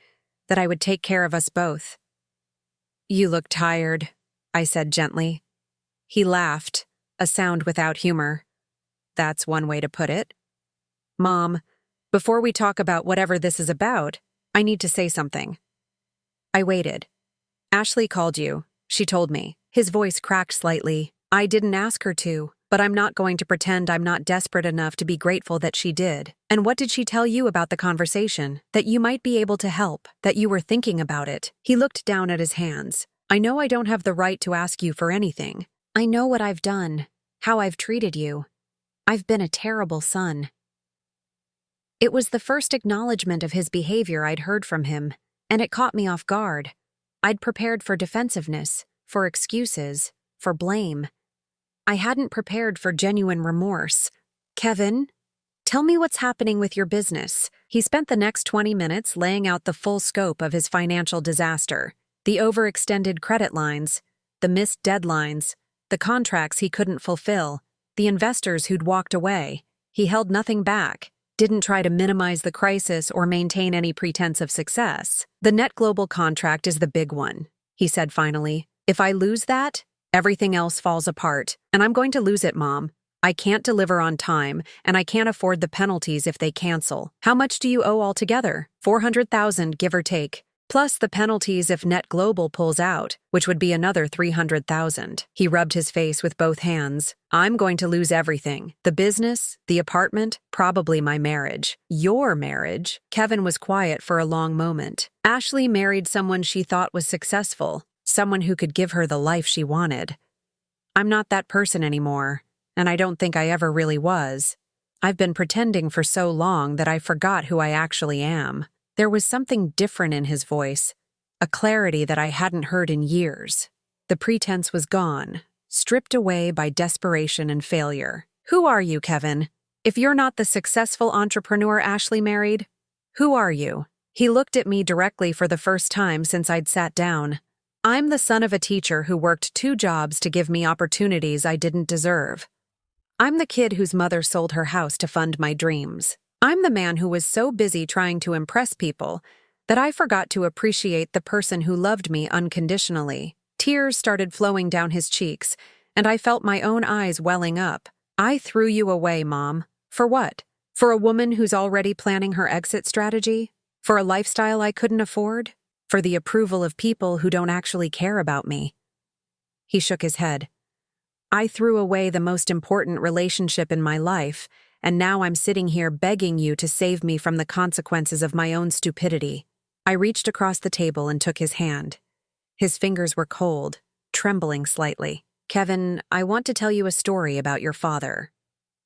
that I would take care of us both. "You look tired," I said gently. He laughed, a sound without humor. "That's one way to put it." "Mom, before we talk about whatever this is about, I need to say something." I waited. "Ashley called you," she told me. His voice cracked slightly. "I didn't ask her to, but I'm not going to pretend I'm not desperate enough to be grateful that she did." "And what did she tell you about the conversation? That you might be able to help, that you were thinking about it?" He looked down at his hands. "I know I don't have the right to ask you for anything. I know what I've done, how I've treated you. I've been a terrible son." It was the first acknowledgement of his behavior I'd heard from him, and it caught me off guard. I'd prepared for defensiveness, for excuses, for blame. I hadn't prepared for genuine remorse. "Kevin, tell me what's happening with your business." He spent the next 20 minutes laying out the full scope of his financial disaster, the overextended credit lines, the missed deadlines, the contracts he couldn't fulfill, the investors who'd walked away. He held nothing back, didn't try to minimize the crisis or maintain any pretense of success. "The Net Global contract is the big one," he said finally. "If I lose that, everything else falls apart, and I'm going to lose it, Mom. I can't deliver on time, and I can't afford the penalties if they cancel. How much do you owe altogether? $400,000, give or take. Plus the penalties if Net Global pulls out, which would be another $300,000. He rubbed his face with both hands. "I'm going to lose everything. The business, the apartment, probably my marriage." "Your marriage?" Kevin was quiet for a long moment. Ashley married someone she thought was successful, someone who could give her the life she wanted. "I'm not that person anymore, and I don't think I ever really was. I've been pretending for so long that I forgot who I actually am." There was something different in his voice, a clarity that I hadn't heard in years. The pretense was gone, stripped away by desperation and failure. "Who are you, Kevin? If you're not the successful entrepreneur Ashley married, who are you?" He looked at me directly for the first time since I'd sat down. "I'm the son of a teacher who worked 2 jobs to give me opportunities I didn't deserve. I'm the kid whose mother sold her house to fund my dreams. I'm the man who was so busy trying to impress people that I forgot to appreciate the person who loved me unconditionally." Tears started flowing down his cheeks, and I felt my own eyes welling up. "I threw you away, Mom. For what? For a woman who's already planning her exit strategy? For a lifestyle I couldn't afford? For the approval of people who don't actually care about me?" He shook his head. "I threw away the most important relationship in my life, and now I'm sitting here begging you to save me from the consequences of my own stupidity." I reached across the table and took his hand. His fingers were cold, trembling slightly. "Kevin, I want to tell you a story about your father."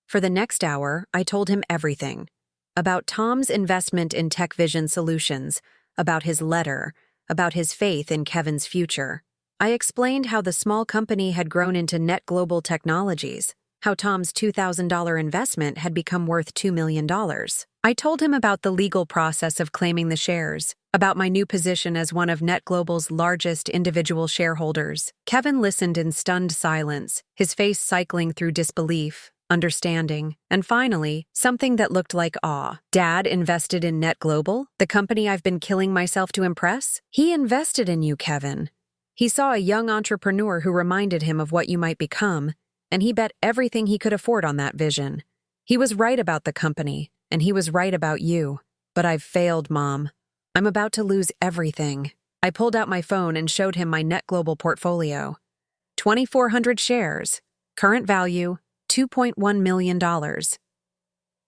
For the next hour, I told him everything. About Tom's investment in Tech Vision Solutions, about his letter, about his faith in Kevin's future. I explained how the small company had grown into Net Global Technologies, how Tom's $2,000 investment had become worth $2 million. I told him about the legal process of claiming the shares, about my new position as one of Net Global's largest individual shareholders. Kevin listened in stunned silence, his face cycling through disbelief, understanding, and finally, something that looked like awe. Dad invested in Net Global, the company I've been killing myself to impress? He invested in you, Kevin. He saw a young entrepreneur who reminded him of what you might become, and he bet everything he could afford on that vision. He was right about the company, and he was right about you. But I've failed, Mom. I'm about to lose everything. I pulled out my phone and showed him my Net Global portfolio. 2,400 shares. Current value, $2.1 million.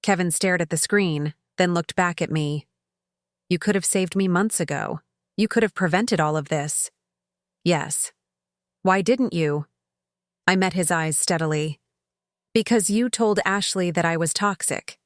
Kevin stared at the screen, then looked back at me. You could have saved me months ago. You could have prevented all of this. Yes. Why didn't you? I met his eyes steadily. Because you told Ashley that I was toxic.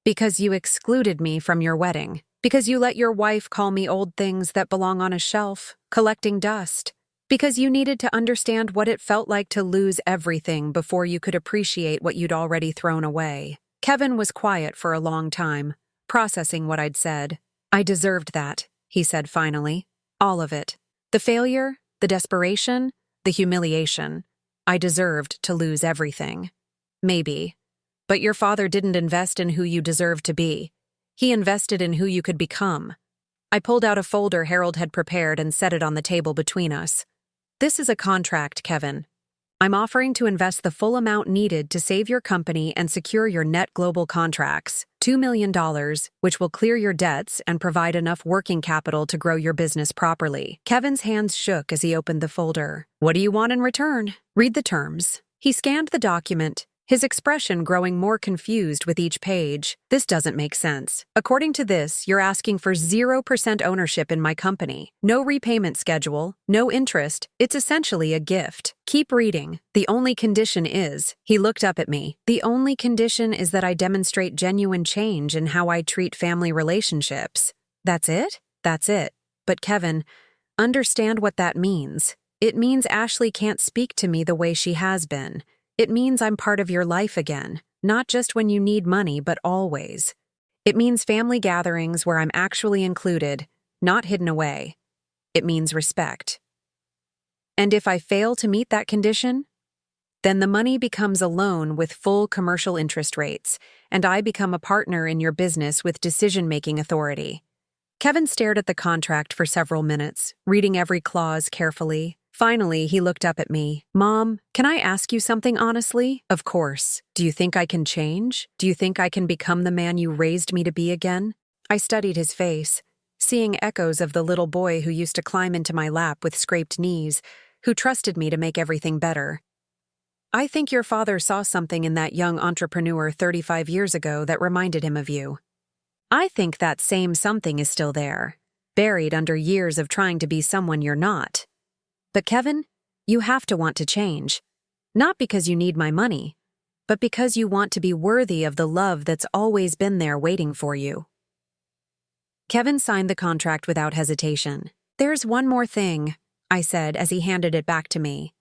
Because you excluded me from your wedding. Because you let your wife call me old things that belong on a shelf, collecting dust. Because you needed to understand what it felt like to lose everything before you could appreciate what you'd already thrown away. Kevin was quiet for a long time, processing what I'd said. I deserved that, he said finally. All of it. The failure, the desperation, the humiliation. I deserved to lose everything. Maybe. But your father didn't invest in who you deserved to be. He invested in who you could become. I pulled out a folder Harold had prepared and set it on the table between us. This is a contract, Kevin. I'm offering to invest the full amount needed to save your company and secure your Net Global contracts, $2 million, which will clear your debts and provide enough working capital to grow your business properly. Kevin's hands shook as he opened the folder. What do you want in return? Read the terms. He scanned the document, his expression growing more confused with each page. This doesn't make sense. According to this, you're asking for 0% ownership in my company. No repayment schedule, no interest. It's essentially a gift. Keep reading. The only condition is, he looked up at me, the only condition is that I demonstrate genuine change in how I treat family relationships. That's it? That's it. But Kevin, understand what that means. It means Ashley can't speak to me the way she has been. It means I'm part of your life again, not just when you need money, but always. It means family gatherings where I'm actually included, not hidden away. It means respect. And if I fail to meet that condition, then the money becomes a loan with full commercial interest rates, and I become a partner in your business with decision-making authority. Kevin stared at the contract for several minutes, reading every clause carefully. Finally, he looked up at me. Mom, can I ask you something honestly? Of course. Do you think I can change? Do you think I can become the man you raised me to be again? I studied his face, seeing echoes of the little boy who used to climb into my lap with scraped knees, who trusted me to make everything better. I think your father saw something in that young entrepreneur 35 years ago that reminded him of you. I think that same something is still there, buried under years of trying to be someone you're not. But Kevin, you have to want to change. Not because you need my money, but because you want to be worthy of the love that's always been there waiting for you. Kevin signed the contract without hesitation. There's one more thing, I said as he handed it back to me.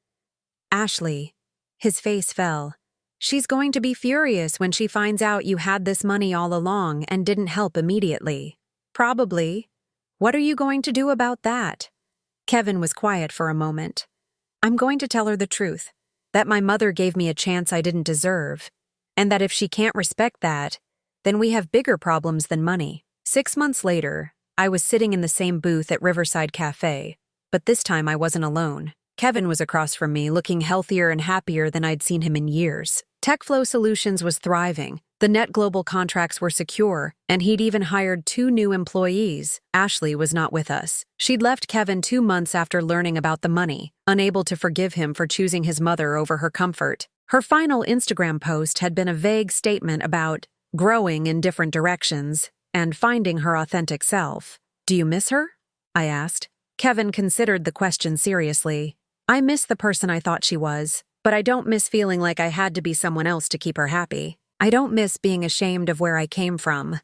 Ashley. His face fell. She's going to be furious when she finds out you had this money all along and didn't help immediately. Probably. What are you going to do about that? Kevin was quiet for a moment. I'm going to tell her the truth, that my mother gave me a chance I didn't deserve, and that if she can't respect that, then we have bigger problems than money. 6 months later, I was sitting in the same booth at Riverside Cafe, but this time I wasn't alone. Kevin was across from me, looking healthier and happier than I'd seen him in years. TechFlow Solutions was thriving. The Net Global contracts were secure, and he'd even hired 2 new employees. Ashley was not with us. She'd left Kevin 2 months after learning about the money, unable to forgive him for choosing his mother over her comfort. Her final Instagram post had been a vague statement about growing in different directions and finding her authentic self. Do you miss her? I asked. Kevin considered the question seriously. I miss the person I thought she was, but I don't miss feeling like I had to be someone else to keep her happy. I don't miss being ashamed of where I came from.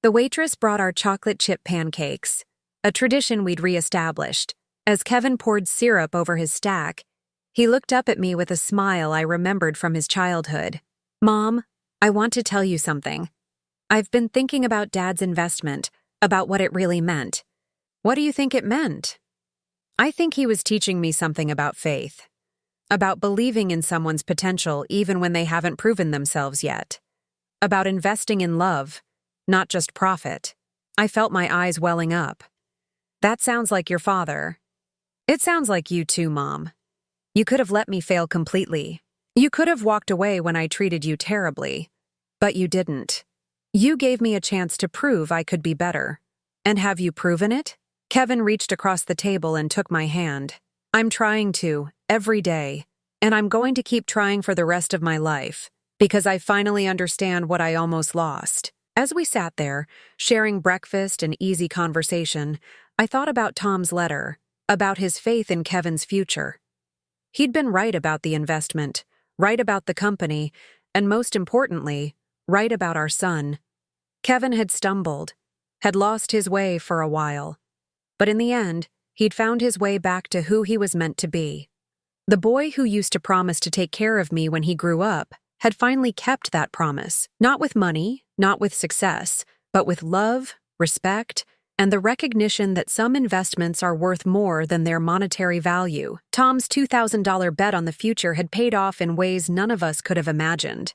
The waitress brought our chocolate chip pancakes, a tradition we'd reestablished. As Kevin poured syrup over his stack, he looked up at me with a smile I remembered from his childhood. Mom, I want to tell you something. I've been thinking about Dad's investment, about what it really meant. What do you think it meant? I think he was teaching me something about faith. about believing in someone's potential even when they haven't proven themselves yet, about investing in love, not just profit. I felt my eyes welling up. That sounds like your father. It sounds like you too, Mom. You could have let me fail completely. You could have walked away when I treated you terribly. But you didn't. You gave me a chance to prove I could be better. And have you proven it? Kevin reached across the table and took my hand. I'm trying to, every day. And I'm going to keep trying for the rest of my life, because I finally understand what I almost lost. As we sat there, sharing breakfast and easy conversation, I thought about Tom's letter, about his faith in Kevin's future. He'd been right about the investment, right about the company, and most importantly, right about our son. Kevin had stumbled, had lost his way for a while. But in the end, he'd found his way back to who he was meant to be. The boy who used to promise to take care of me when he grew up had finally kept that promise, not with money, not with success, but with love, respect, and the recognition that some investments are worth more than their monetary value. Tom's $2,000 bet on the future had paid off in ways none of us could have imagined.